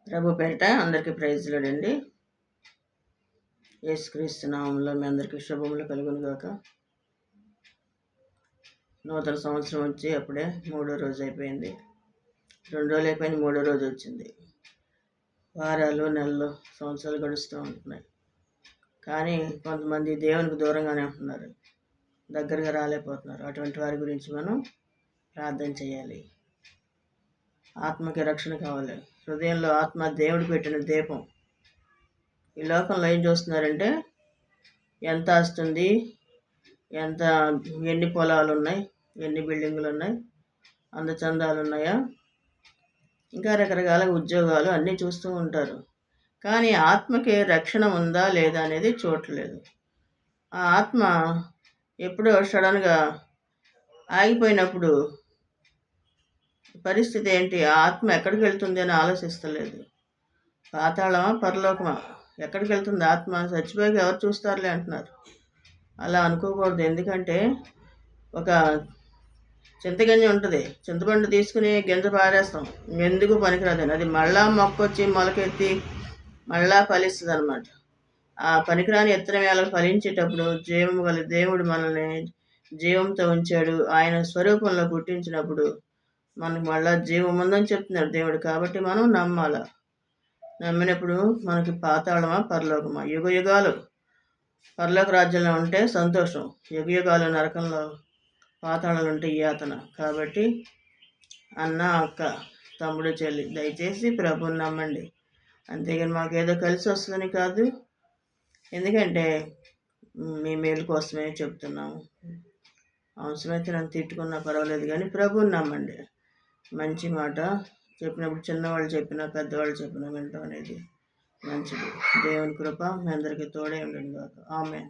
ప్రభు పేరిట అందరికీ ప్రైజ్లాడండి. యేసుక్రీస్తు నామంలో మీ అందరికీ శుభములు కలుగును గాక. నూతన సంవత్సరం వచ్చి అప్పుడే 3వ రోజు అయిపోయింది. 2 రోజులు అయిపోయింది, 3వ రోజు వచ్చింది. వారాలు, నెలలు, సంవత్సరాలు గడుస్తూ ఉంటున్నాయి. కానీ కొంతమంది దేవునికి దూరంగానే ఉంటున్నారు, దగ్గరగా రాలేకపోతున్నారు. అటువంటి వారి గురించి మనం ప్రార్థన చేయాలి. ఆత్మకి రక్షణ కావాలి. హృదయంలో ఆత్మ దేవుడు పెట్టిన దీపం. ఈ లోకంలో ఏం చూస్తున్నారంటే ఎంత ఆస్తుంది, ఎన్ని పొలాలు ఉన్నాయి, ఎన్ని బిల్డింగులు ఉన్నాయి, అందచందాలు ఉన్నాయా, ఇంకా రకరకాల ఉద్యోగాలు అన్నీ చూస్తూ ఉంటారు. కానీ ఆత్మకి రక్షణ ఉందా లేదా అనేది చూడట్లేదు. ఆ ఆత్మ ఎప్పుడో సడన్గా ఆగిపోయినప్పుడు పరిస్థితి ఏంటి? ఆ ఆత్మ ఎక్కడికి వెళ్తుంది అని ఆలోచిస్తలేదు. పాతాళమా, పరలోకమా, ఎక్కడికి వెళ్తుంది ఆత్మ? చచ్చిపోయాక ఎవరు చూస్తారులే అంటున్నారు. అలా అనుకోకూడదు. ఎందుకంటే ఒక చింతగింజ ఉంటుంది, చింతపండు తీసుకుని గింజ పారేస్తాం, ఎందుకు పనికిరాదని. అది మళ్ళా మొక్కొచ్చి మొలకెత్తి మళ్ళా ఫలిస్తుంది అనమాట. ఆ పనికిరాని ఇత్తనం వేళ ఫలించేటప్పుడు జీవము గల దేవుడు మనల్ని జీవంతో ఉంచాడు. ఆయన స్వరూపంలో పుట్టించినప్పుడు మనకు మళ్ళా జీవం ఉందని చెప్తున్నాడు దేవుడు. కాబట్టి మనం నమ్మాల. నమ్మినప్పుడు మనకి పాతాళమా, పరలోకమా, యుగ యుగాలు పరలోక రాజ్యంలో ఉంటే సంతోషం, యుగ యుగాలు నరకంలో, పాతాళాలు ఉంటే యాతన. కాబట్టి అన్న, అక్క, తమ్ముడు, చెల్లి, దయచేసి ప్రభువుని నమ్మండి. అంతేగాని మాకేదో కలిసి వస్తుందని కాదు. ఎందుకంటే మీ మేలు కోసమే చెప్తున్నాము. అవసరమైతే నన్ను తిట్టుకున్నా పర్వాలేదు, కానీ ప్రభువుని నమ్మండి. మంచి మాట చెప్పినప్పుడు చిన్నవాళ్ళు చెప్పినా పెద్దవాళ్ళు చెప్పినా వినటం అనేది మంచిది. దేవుని కృప మీ అందరికీ తోడే ఉండండి కాక. ఆమేన్.